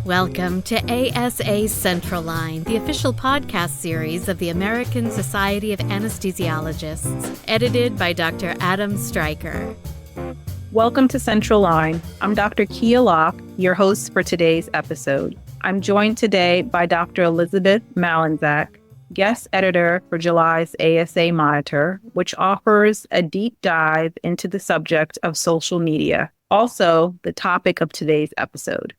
Welcome to ASA Central Line, the official podcast series of the American Society of Anesthesiologists, edited by Dr. Adam Stryker. Welcome to Central Line. I'm Dr. Kia Locke, your host for today's episode. I'm joined today by Dr. Elizabeth Malinzak, guest editor for July's ASA Monitor, which offers a deep dive into the subject of social media, also the topic of today's episode.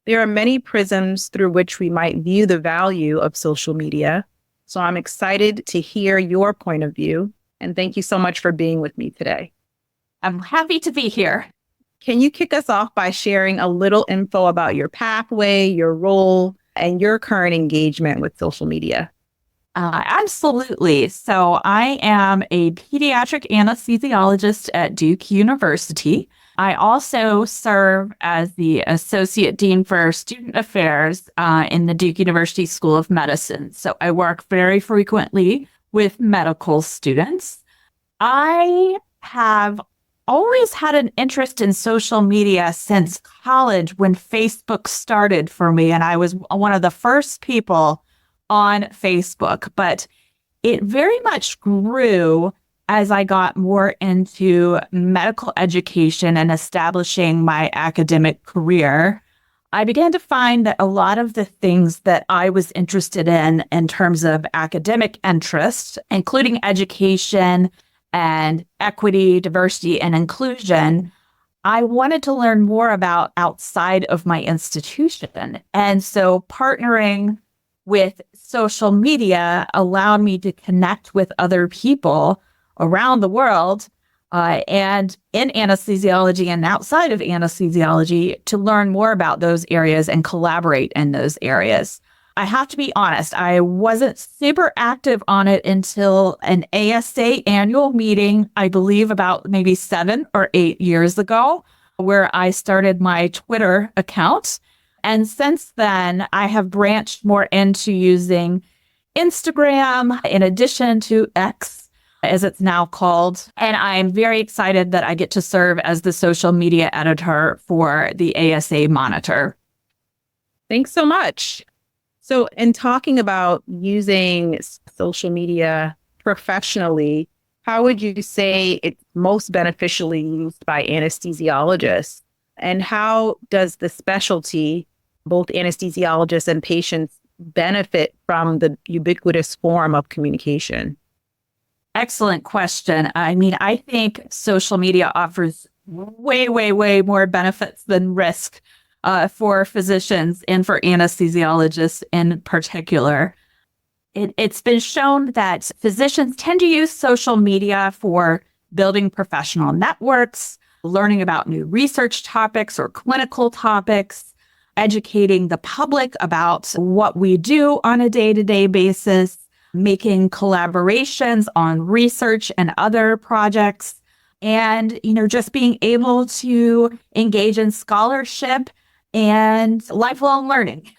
There are many prisms through which we might view the value of social media, so I'm excited to hear your point of view, and thank you so much for being with me today. I'm happy to be here. Can you kick us off by sharing a little info about your pathway, your role, and your current engagement with social media? Absolutely. So I am a pediatric anesthesiologist at Duke University. I also serve as the Associate Dean for Student Affairs in the Duke University School of Medicine. So I work very frequently with medical students. I have always had an interest in social media since college when Facebook started for me, and I was one of the first people on Facebook, but it very much grew as I got more into medical education and establishing my academic career. I began to find that a lot of the things that I was interested in terms of academic interest, including education and equity, diversity, and inclusion, I wanted to learn more about outside of my institution. And so partnering with social media allowed me to connect with other people around the world and in anesthesiology and outside of anesthesiology to learn more about those areas and collaborate in those areas. I have to be honest, I wasn't super active on it until an ASA annual meeting, I believe about maybe 7 or 8 years ago, where I started my Twitter account. And since then, I have branched more into using Instagram in addition to X, as it's now called. And I'm very excited that I get to serve as the social media editor for the ASA Monitor. Thanks so much. So in talking about using social media professionally, how would you say it's most beneficially used by anesthesiologists? And how does the specialty, both anesthesiologists and patients, benefit from the ubiquitous form of communication? Excellent question. I mean, I think social media offers way more benefits than risk for physicians and for anesthesiologists in particular. It's been shown that physicians tend to use social media for building professional networks, learning about new research topics or clinical topics, educating the public about what we do on a day-to-day basis, making collaborations on research and other projects, and, just being able to engage in scholarship and lifelong learning.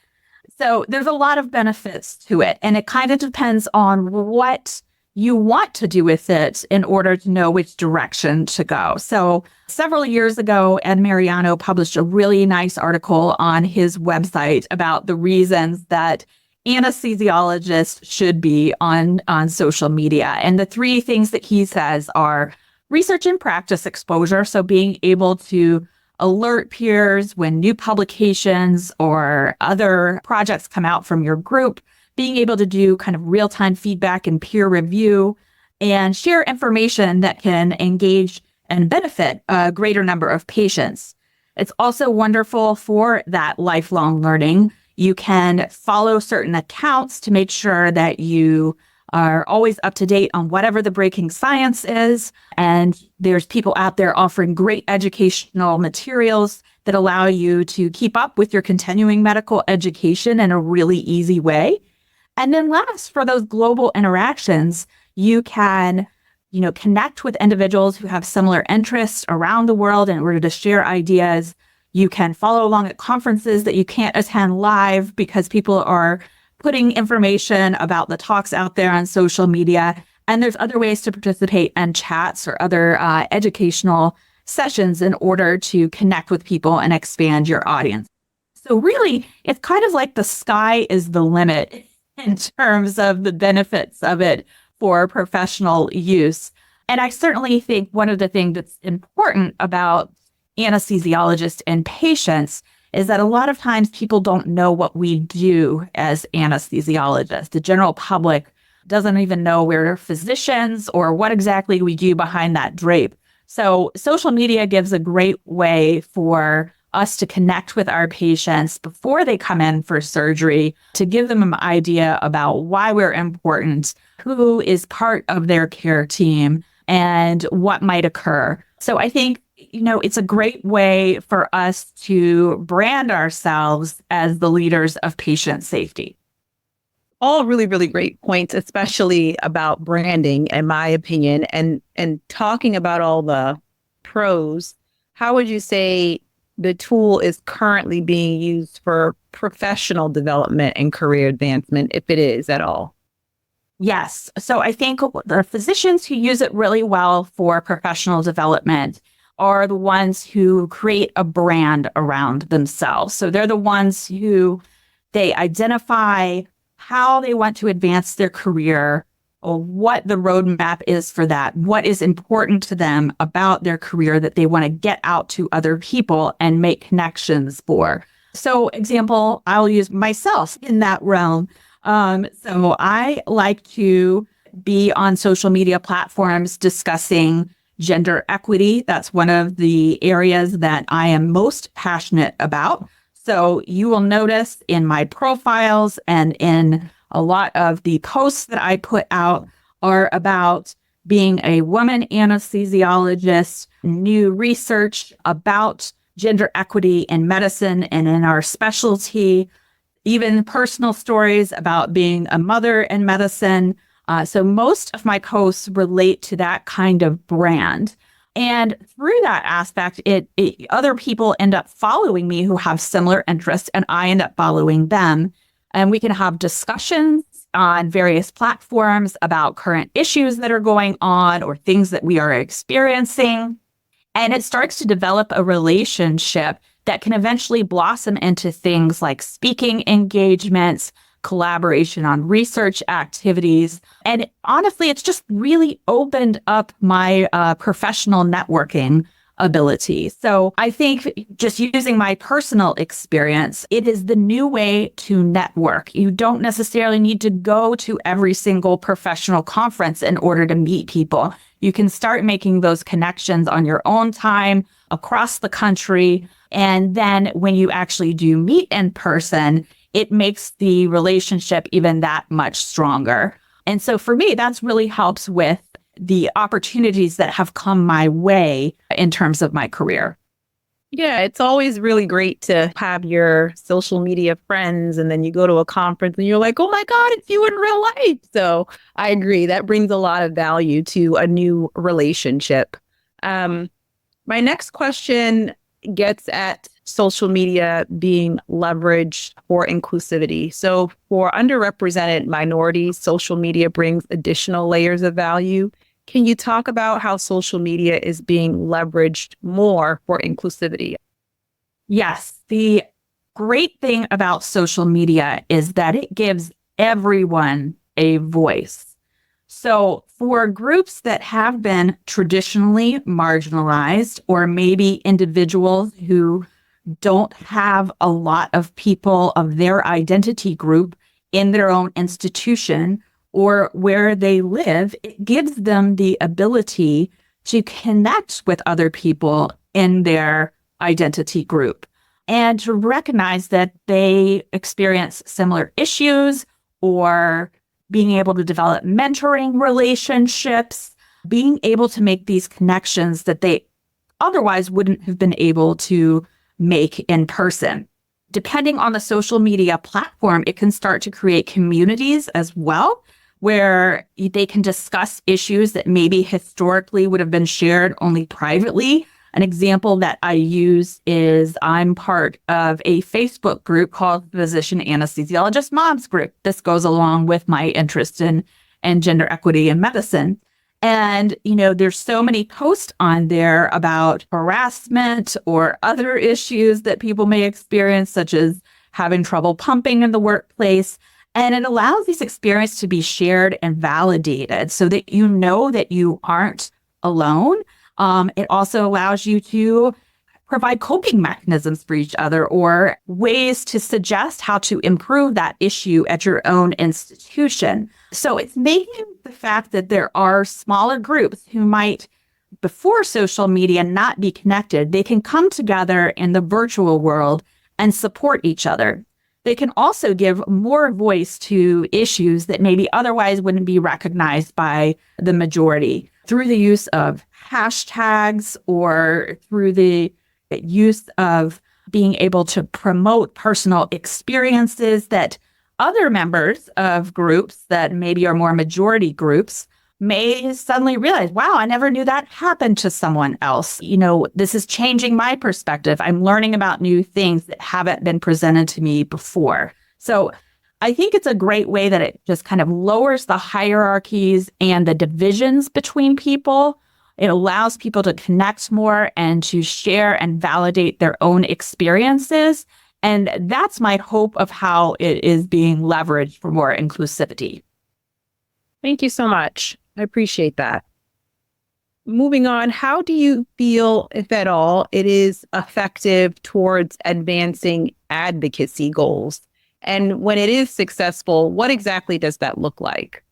So there's a lot of benefits to it, and it kind of depends on what you want to do with it in order to know which direction to go. So several years ago, Ed Mariano published a really nice article on his website about the reasons that anesthesiologists should be on social media. And the 3 things that he says are research and practice exposure. So being able to alert peers when new publications or other projects come out from your group, being able to do kind of real-time feedback and peer review, and share information that can engage and benefit a greater number of patients. It's also wonderful for that lifelong learning. You can follow certain accounts to make sure that you are always up to date on whatever the breaking science is. And there's people out there offering great educational materials that allow you to keep up with your continuing medical education in a really easy way. And then last, for those global interactions, you can, connect with individuals who have similar interests around the world in order to share ideas. You can follow along at conferences that you can't attend live because people are putting information about the talks out there on social media. And there's other ways to participate in chats or other educational sessions in order to connect with people and expand your audience. So really, it's kind of like the sky is the limit in terms of the benefits of it for professional use. And I certainly think one of the things that's important about anesthesiologists and patients is that a lot of times people don't know what we do as anesthesiologists. The general public doesn't even know we're physicians or what exactly we do behind that drape. So social media gives a great way for us to connect with our patients before they come in for surgery, to give them an idea about why we're important, who is part of their care team, and what might occur. So I think, it's a great way for us to brand ourselves as the leaders of patient safety. All really, really great points, especially about branding, in my opinion, and talking about all the pros. How would you say the tool is currently being used for professional development and career advancement, if it is at all? Yes. So I think the physicians who use it really well for professional development are the ones who create a brand around themselves. So they're the ones who they identify how they want to advance their career, or what the roadmap is for that, what is important to them about their career that they want to get out to other people and make connections for. So example, I'll use myself in that realm. So I like to be on social media platforms discussing gender equity. That's one of the areas that I am most passionate about. So you will notice in my profiles and in a lot of the posts that I put out are about being a woman anesthesiologist, new research about gender equity in medicine and in our specialty, even personal stories about being a mother in medicine. So most of my posts relate to that kind of brand. And through that aspect, other people end up following me who have similar interests, and I end up following them. And we can have discussions on various platforms about current issues that are going on or things that we are experiencing. And it starts to develop a relationship that can eventually blossom into things like speaking engagements, collaboration on research activities. And honestly, it's just really opened up my professional networking ability. So I think just using my personal experience, it is the new way to network. You don't necessarily need to go to every single professional conference in order to meet people. You can start making those connections on your own time across the country. And then when you actually do meet in person, it makes the relationship even that much stronger. And so for me, that's really helps with the opportunities that have come my way in terms of my career. Yeah, it's always really great to have your social media friends, and then you go to a conference and you're like, oh my God, it's you in real life. So I agree. That brings a lot of value to a new relationship. My next question gets at social media being leveraged for inclusivity. So for underrepresented minorities, social media brings additional layers of value. Can you talk about how social media is being leveraged more for inclusivity? Yes. The great thing about social media is that it gives everyone a voice. So for groups that have been traditionally marginalized, or maybe individuals who don't have a lot of people of their identity group in their own institution or where they live, it gives them the ability to connect with other people in their identity group and to recognize that they experience similar issues, or being able to develop mentoring relationships, being able to make these connections that they otherwise wouldn't have been able to make in person. Depending on the social media platform, it can start to create communities as well, where they can discuss issues that maybe historically would have been shared only privately. An example that I use is I'm part of a Facebook group called Physician Anesthesiologist Moms Group. This goes along with my interest in gender equity in medicine. And, there's so many posts on there about harassment or other issues that people may experience, such as having trouble pumping in the workplace. And it allows these experiences to be shared and validated so that you know that you aren't alone. It also allows you to provide coping mechanisms for each other or ways to suggest how to improve that issue at your own institution. So it's making the fact that there are smaller groups who might, before social media, not be connected. They can come together in the virtual world and support each other. They can also give more voice to issues that maybe otherwise wouldn't be recognized by the majority through the use of hashtags or through the use of being able to promote personal experiences that other members of groups that maybe are more majority groups may suddenly realize, wow, I never knew that happened to someone else. This is changing my perspective. I'm learning about new things that haven't been presented to me before. So I think it's a great way that it just kind of lowers the hierarchies and the divisions between people. It allows people to connect more and to share and validate their own experiences. And that's my hope of how it is being leveraged for more inclusivity. Thank you so much. I appreciate that. Moving on, how do you feel, if at all, it is effective towards advancing advocacy goals? And when it is successful, what exactly does that look like?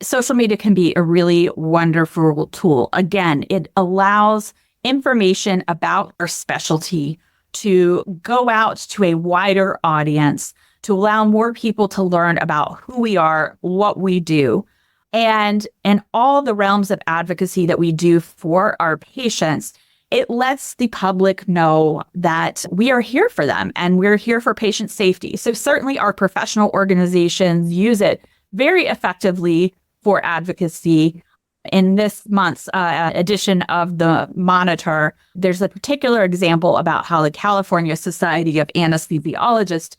Social media can be a really wonderful tool. Again, it allows information about our specialty to go out to a wider audience, to allow more people to learn about who we are, what we do, and in all the realms of advocacy that we do for our patients. It lets the public know that we are here for them and we're here for patient safety. So certainly our professional organizations use it very effectively for advocacy. In this month's edition of the Monitor, there's a particular example about how the California Society of Anesthesiologists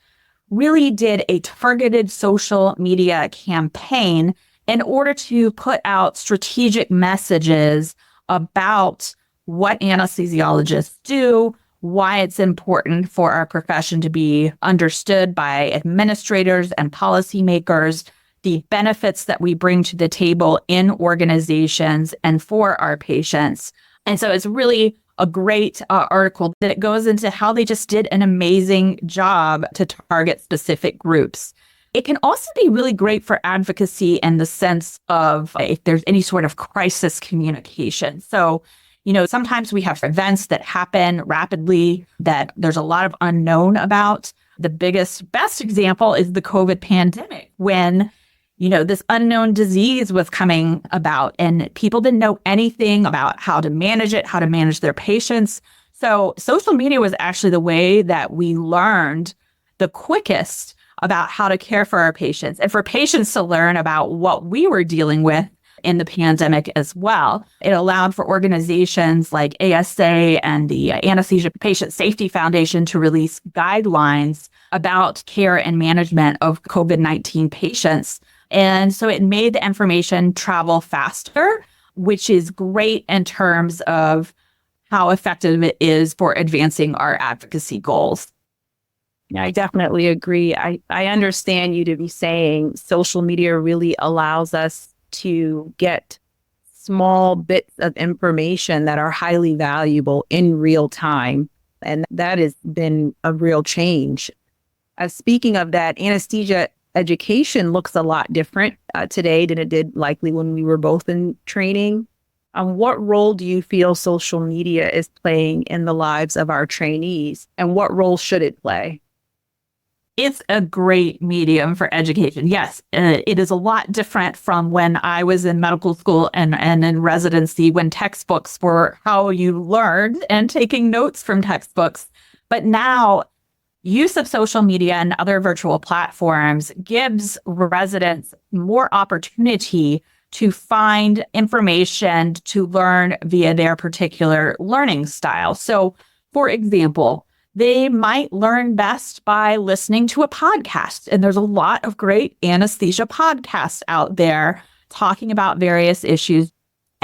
really did a targeted social media campaign in order to put out strategic messages about what anesthesiologists do, why it's important for our profession to be understood by administrators and policymakers, the benefits that we bring to the table in organizations and for our patients. And so it's really a great article that goes into how they just did an amazing job to target specific groups. It can also be really great for advocacy in the sense of if there's any sort of crisis communication. So, sometimes we have events that happen rapidly that there's a lot of unknown about. The best example is the COVID pandemic, when this unknown disease was coming about and people didn't know anything about how to manage it, how to manage their patients. So social media was actually the way that we learned the quickest about how to care for our patients and for patients to learn about what we were dealing with in the pandemic as well. It allowed for organizations like ASA and the Anesthesia Patient Safety Foundation to release guidelines about care and management of COVID-19 patients. And so it made the information travel faster, which is great in terms of how effective it is for advancing our advocacy goals. I definitely agree. I understand you to be saying social media really allows us to get small bits of information that are highly valuable in real time. And that has been a real change. Speaking of that, anesthesia education looks a lot different today than it did likely when we were both in training. What role do you feel social media is playing in the lives of our trainees, and what role should it play? It's a great medium for education. Yes, it is a lot different from when I was in medical school and in residency, when textbooks were how you learned and taking notes from textbooks. But now, use of social media and other virtual platforms gives residents more opportunity to find information to learn via their particular learning style. So, for example, they might learn best by listening to a podcast. And there's a lot of great anesthesia podcasts out there talking about various issues.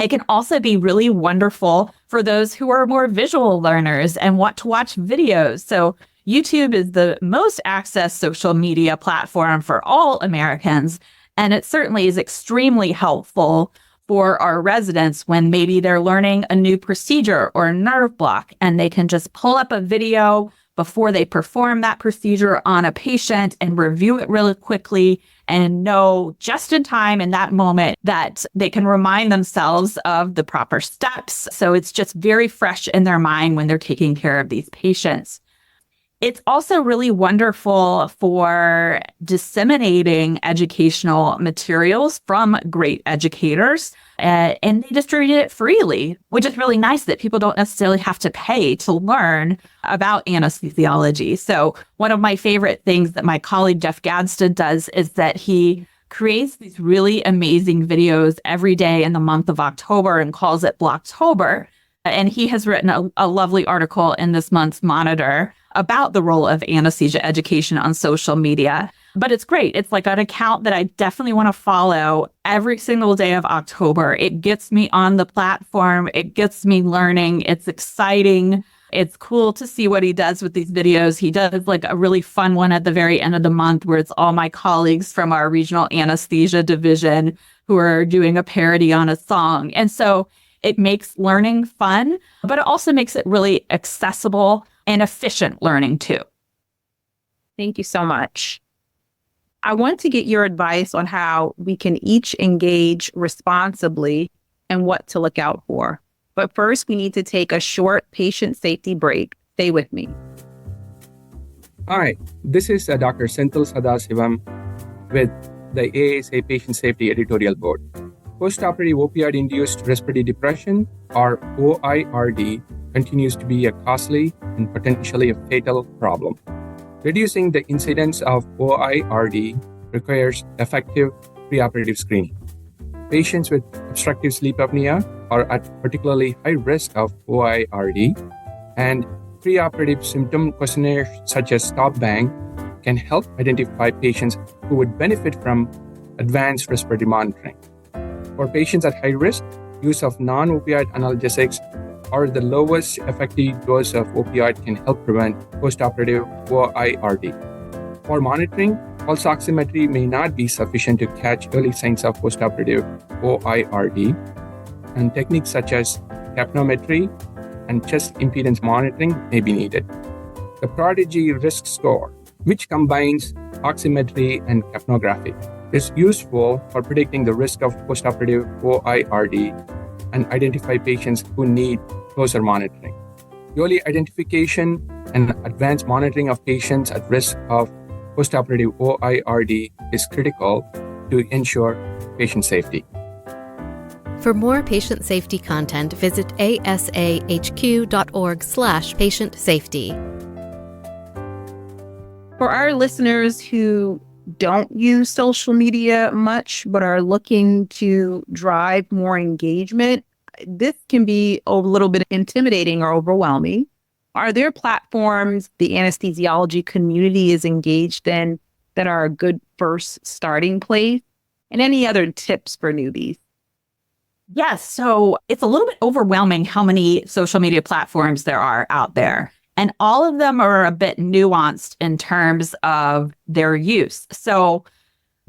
It can also be really wonderful for those who are more visual learners and want to watch videos. So YouTube is the most accessed social media platform for all Americans, and it certainly is extremely helpful for our residents when maybe they're learning a new procedure or a nerve block, and they can just pull up a video before they perform that procedure on a patient and review it really quickly and know just in time in that moment that they can remind themselves of the proper steps. So it's just very fresh in their mind when they're taking care of these patients. It's also really wonderful for disseminating educational materials from great educators, and they distribute it freely, which is really nice that people don't necessarily have to pay to learn about anesthesiology. So one of my favorite things that my colleague Jeff Gadsden does is that he creates these really amazing videos every day in the month of October and calls it Blocktober. And he has written a lovely article in this month's Monitor about the role of anesthesia education on social media. But it's great. It's like an account that I definitely want to follow every single day of October. It gets me on the platform. It gets me learning. It's exciting. It's cool to see what he does with these videos. He does like a really fun one at the very end of the month where it's all my colleagues from our regional anesthesia division who are doing a parody on a song. And so it makes learning fun, but it also makes it really accessible and efficient learning too. Thank you so much. I want to get your advice on how we can each engage responsibly and what to look out for. But first, we need to take a short patient safety break. Stay with me. Hi, this is Dr. Senthil Sadasivam with the ASA Patient Safety Editorial Board. Postoperative opioid-induced respiratory depression, or OIRD, continues to be a costly and potentially a fatal problem. Reducing the incidence of OIRD requires effective preoperative screening. Patients with obstructive sleep apnea are at particularly high risk of OIRD, and preoperative symptom questionnaires such as STOP-BANG can help identify patients who would benefit from advanced respiratory monitoring. For patients at high risk, use of non-opioid analgesics or the lowest effective dose of opioid can help prevent postoperative OIRD. For monitoring, pulse oximetry may not be sufficient to catch early signs of postoperative OIRD, and techniques such as capnometry and chest impedance monitoring may be needed. The Prodigy Risk Score, which combines oximetry and capnography, is useful for predicting the risk of postoperative OIRD and identify patients who need closer monitoring. Early identification and advanced monitoring of patients at risk of postoperative OIRD is critical to ensure patient safety. For more patient safety content, visit asahq.org/patient safety. For our listeners who don't use social media much, but are looking to drive more engagement, this can be a little bit intimidating or overwhelming. Are there platforms the anesthesiology community is engaged in that are a good first starting place? And any other tips for newbies? Yes. So it's a little bit overwhelming how many social media platforms there are out there. And all of them are a bit nuanced in terms of their use. So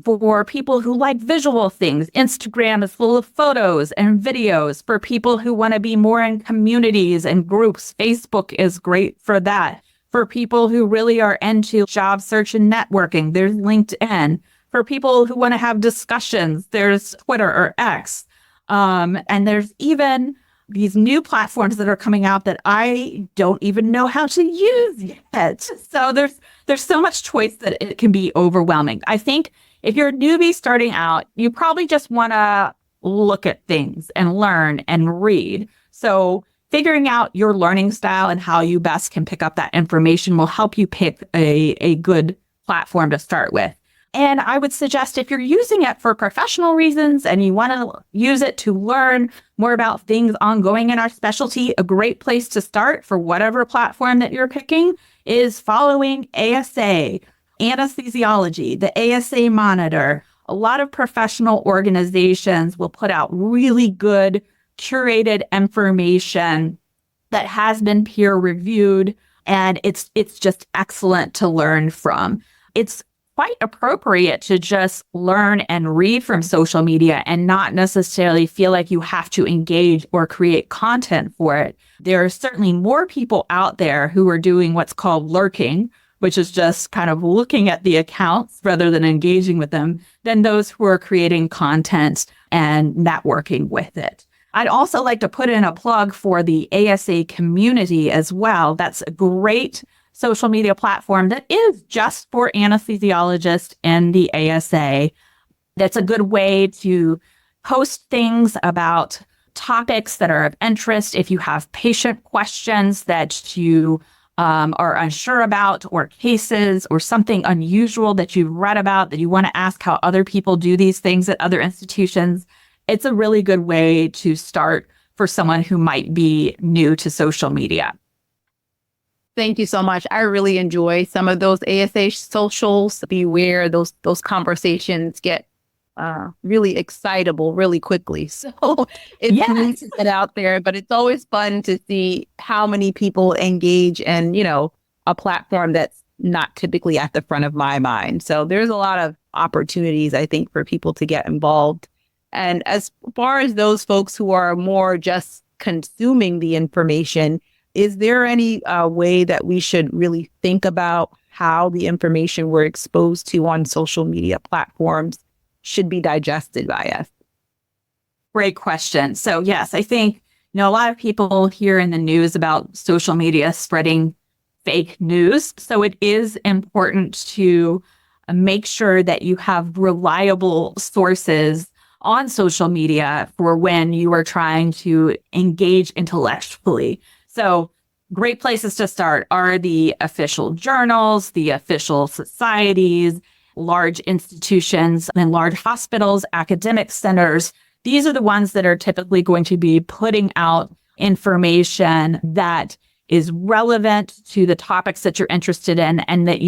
for people who like visual things, Instagram is full of photos and videos. For people who want to be more in communities and groups, Facebook is great for that. For people who really are into job search and networking, there's LinkedIn. For people who want to have discussions, there's Twitter or X. And there's even these new platforms that are coming out that I don't even know how to use yet. So there's so much choice that it can be overwhelming. I think if you're a newbie starting out, you probably just want to look at things and learn and read. So figuring out your learning style and how you best can pick up that information will help you pick a good platform to start with. And I would suggest if you're using it for professional reasons and you want to use it to learn more about things ongoing in our specialty, a great place to start for whatever platform that you're picking is following ASA, anesthesiology, the ASA Monitor. A lot of professional organizations will put out really good curated information that has been peer reviewed, and it's just excellent to learn from. It's quite appropriate to just learn and read from social media and not necessarily feel like you have to engage or create content for it. There are certainly more people out there who are doing what's called lurking, which is just kind of looking at the accounts rather than engaging with them, than those who are creating content and networking with it. I'd also like to put in a plug for the ASA community as well. That's a great social media platform that is just for anesthesiologists in the ASA. That's a good way to post things about topics that are of interest. If you have patient questions that you are unsure about, or cases or something unusual that you've read about that you want to ask how other people do these things at other institutions, it's a really good way to start for someone who might be new to social media. Thank you so much. I really enjoy some of those ASA socials. Beware, those conversations get really excitable really quickly. So it's neat to get out there, but it's always fun to see how many people engage in, a platform that's not typically at the front of my mind. So there's a lot of opportunities, I think, for people to get involved. And as far as those folks who are more just consuming the information, is there any way that we should really think about how the information we're exposed to on social media platforms should be digested by us? Great question. So yes, I think, a lot of people hear in the news about social media spreading fake news. So it is important to make sure that you have reliable sources on social media for when you are trying to engage intellectually. So great places to start are the official journals, the official societies, large institutions and large hospitals, academic centers. These are the ones that are typically going to be putting out information that is relevant to the topics that you're interested in and that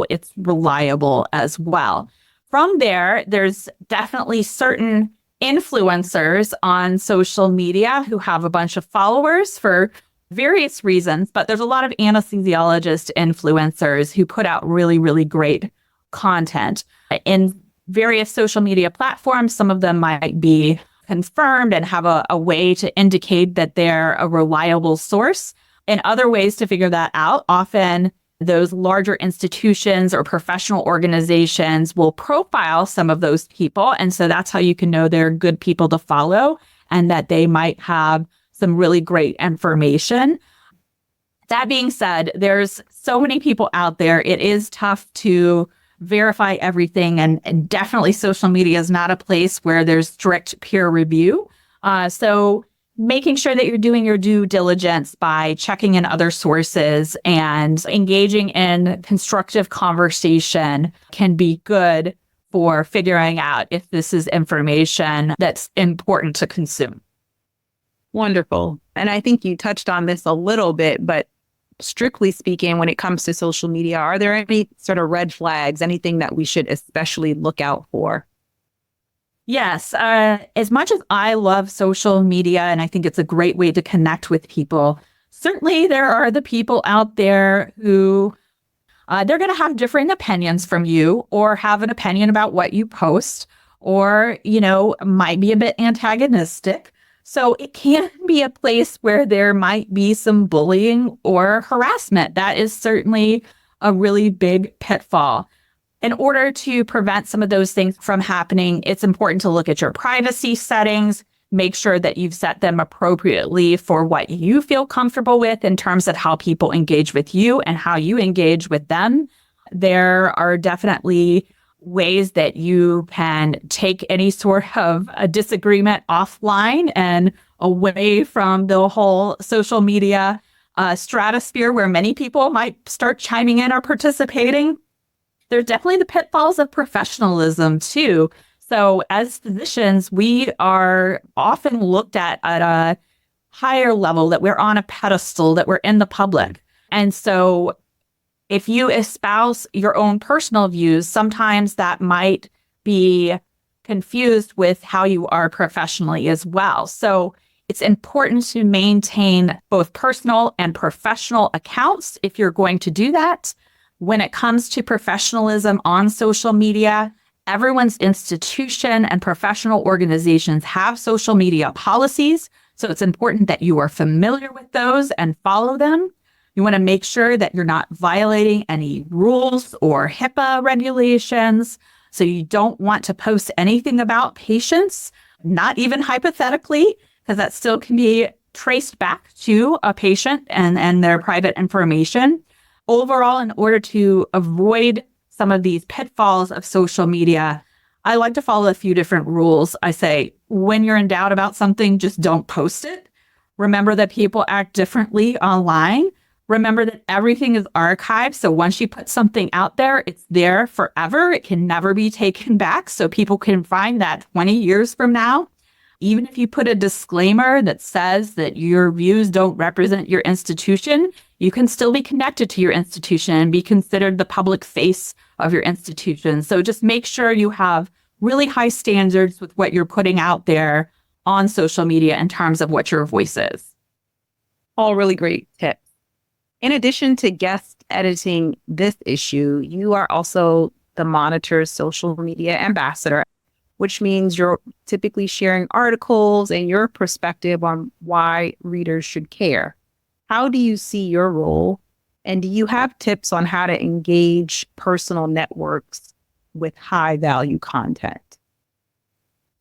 it's reliable as well. From there, there's definitely certain influencers on social media who have a bunch of followers for various reasons, but there's a lot of anesthesiologist influencers who put out really, really great content in various social media platforms. Some of them might be confirmed and have a way to indicate that they're a reliable source. And other ways to figure that out, often those larger institutions or professional organizations will profile some of those people. And so that's how you can know they're good people to follow and that they might have some really great information. That being said, there's so many people out there. It is tough to verify everything. And definitely social media is not a place where there's strict peer review. So making sure that you're doing your due diligence by checking in other sources and engaging in constructive conversation can be good for figuring out if this is information that's important to consume. Wonderful. And I think you touched on this a little bit, but strictly speaking, when it comes to social media, are there any sort of red flags, anything that we should especially look out for? Yes. As much as I love social media, and I think it's a great way to connect with people, certainly there are the people out there who they're going to have different opinions from you or have an opinion about what you post or, might be a bit antagonistic. So it can be a place where there might be some bullying or harassment. That is certainly a really big pitfall. In order to prevent some of those things from happening, it's important to look at your privacy settings, make sure that you've set them appropriately for what you feel comfortable with in terms of how people engage with you and how you engage with them. There are definitely ways that you can take any sort of a disagreement offline and away from the whole social media stratosphere where many people might start chiming in or participating. There's definitely the pitfalls of professionalism too. So as physicians, we are often looked at a higher level, that we're on a pedestal, that we're in the public. And so if you espouse your own personal views, sometimes that might be confused with how you are professionally as well. So It's important to maintain both personal and professional accounts if you're going to do that. When it comes to professionalism on social media, everyone's institution and professional organizations have social media policies. So it's important that you are familiar with those and follow them. You want to make sure that you're not violating any rules or HIPAA regulations. So you don't want to post anything about patients, not even hypothetically, because that still can be traced back to a patient and their private information. Overall, in order to avoid some of these pitfalls of social media, I like to follow a few different rules. I say, when you're in doubt about something, just don't post it. Remember that people act differently online. Remember that everything is archived. So once you put something out there, it's there forever. It can never be taken back. So people can find that 20 years from now. Even if you put a disclaimer that says that your views don't represent your institution, you can still be connected to your institution and be considered the public face of your institution. So just make sure you have really high standards with what you're putting out there on social media in terms of what your voice is. All really great tips. In addition to guest editing this issue, you are also the Monitor's social media ambassador, which means you're typically sharing articles and your perspective on why readers should care. How do you see your role? And do you have tips on how to engage personal networks with high value content?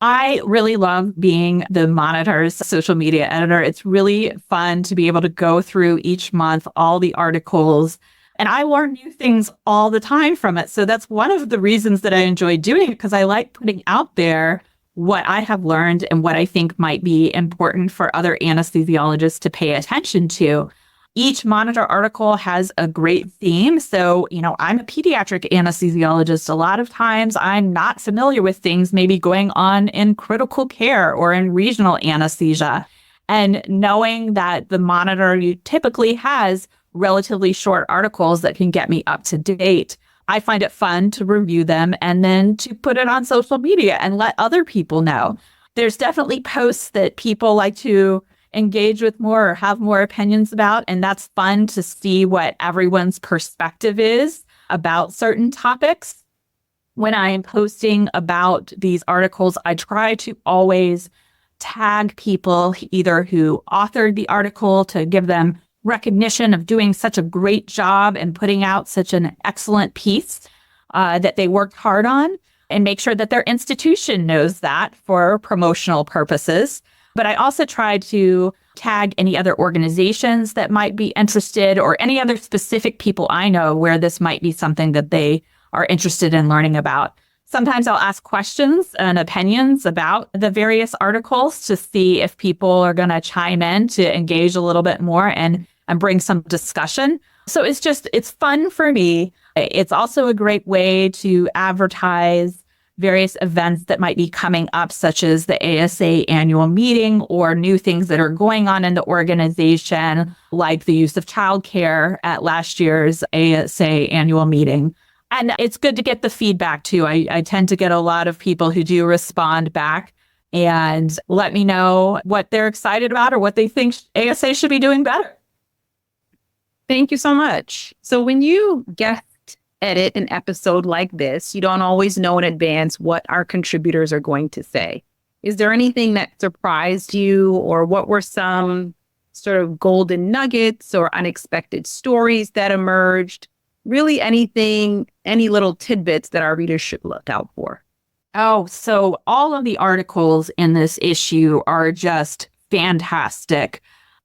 I really love being the Monitor's social media editor. It's really fun to be able to go through each month all the articles, and I learn new things all the time from it. So that's one of the reasons that I enjoy doing it, because I like putting out there what I have learned and what I think might be important for other anesthesiologists to pay attention to. Each Monitor article has a great theme. So, I'm a pediatric anesthesiologist. A lot of times I'm not familiar with things maybe going on in critical care or in regional anesthesia. And knowing that the Monitor typically has relatively short articles that can get me up to date, I find it fun to review them and then to put it on social media and let other people know. There's definitely posts that people like to engage with more or have more opinions about. And that's fun to see what everyone's perspective is about certain topics. When I am posting about these articles, I try to always tag people either who authored the article to give them recognition of doing such a great job and putting out such an excellent piece that they worked hard on, and make sure that their institution knows that for promotional purposes. But I also try to tag any other organizations that might be interested or any other specific people I know where this might be something that they are interested in learning about. Sometimes I'll ask questions and opinions about the various articles to see if people are going to chime in to engage a little bit more and bring some discussion. So it's fun for me. It's also a great way to advertise various events that might be coming up, such as the ASA annual meeting or new things that are going on in the organization, like the use of childcare at last year's ASA annual meeting. And it's good to get the feedback too. I tend to get a lot of people who do respond back and let me know what they're excited about or what they think ASA should be doing better. Thank you so much. So when you guest edit an episode like this, you don't always know in advance what our contributors are going to say. Is there anything that surprised you, or what were some sort of golden nuggets or unexpected stories that emerged? Really anything, any little tidbits that our readers should look out for? Oh, so all of the articles in this issue are just fantastic.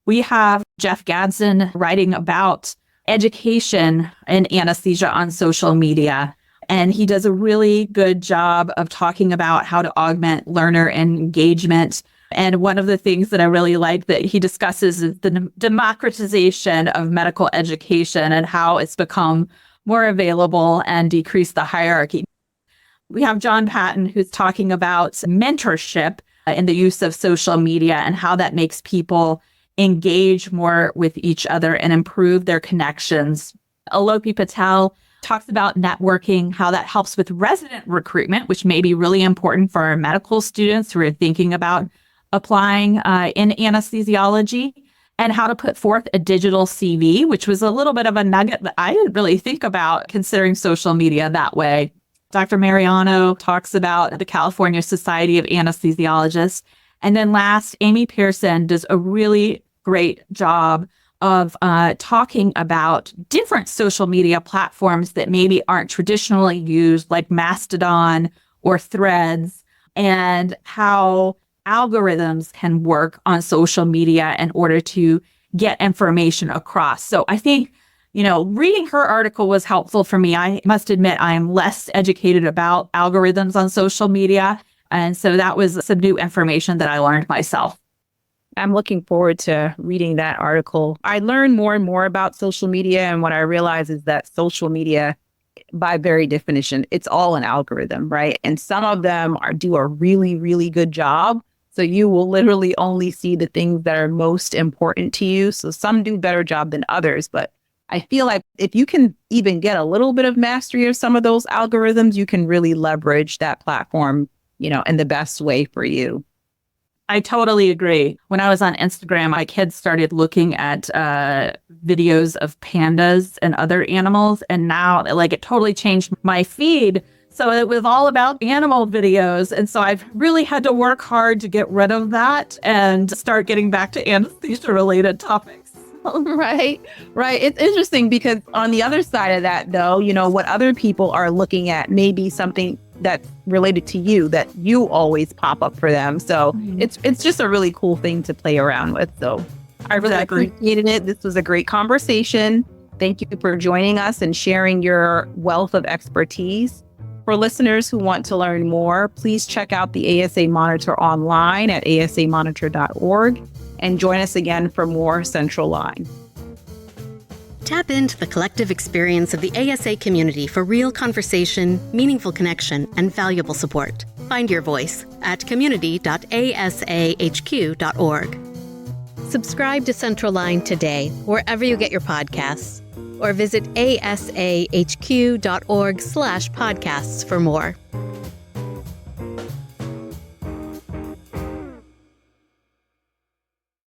We have Jeff Gadsden writing about education in anesthesia on social media. And he does a really good job of talking about how to augment learner engagement. And one of the things that I really like that he discusses is the democratization of medical education and how it's become more available and decreased the hierarchy. We have John Patton, who's talking about mentorship in the use of social media and how that makes people engage more with each other and improve their connections. Alopi Patel talks about networking, how that helps with resident recruitment, which may be really important for our medical students who are thinking about applying in anesthesiology, and how to put forth a digital CV, which was a little bit of a nugget that I didn't really think about considering social media that way. Dr. Mariano talks about the California Society of Anesthesiologists. And then last, Amy Pearson does a really great job of talking about different social media platforms that maybe aren't traditionally used, like Mastodon or Threads, and how algorithms can work on social media in order to get information across. So I think, reading her article was helpful for me. I must admit, I am less educated about algorithms on social media. And so that was some new information that I learned myself. I'm looking forward to reading that article. I learned more and more about social media. And what I realize is that social media, by very definition, it's all an algorithm, right? And some of them do a really, really good job. So you will literally only see the things that are most important to you. So some do better job than others. But I feel like if you can even get a little bit of mastery of some of those algorithms, you can really leverage that platform, in the best way for you. I totally agree. When I was on Instagram, my kids started looking at videos of pandas and other animals. And now, it totally changed my feed. So it was all about animal videos. And so I've really had to work hard to get rid of that and start getting back to anesthesia-related topics. Right. It's interesting because on the other side of that, though, what other people are looking at may be something that's related to you that you always pop up for them. So it's just a really cool thing to play around with. So I really appreciated it. This was a great conversation. Thank you for joining us and sharing your wealth of expertise. For listeners who want to learn more, please check out the ASA Monitor online at asamonitor.org and join us again for more Central Line. Tap into the collective experience of the ASA community for real conversation, meaningful connection, and valuable support. Find your voice at community.asahq.org. Subscribe to Central Line today, wherever you get your podcasts, or visit asahq.org/podcasts for more.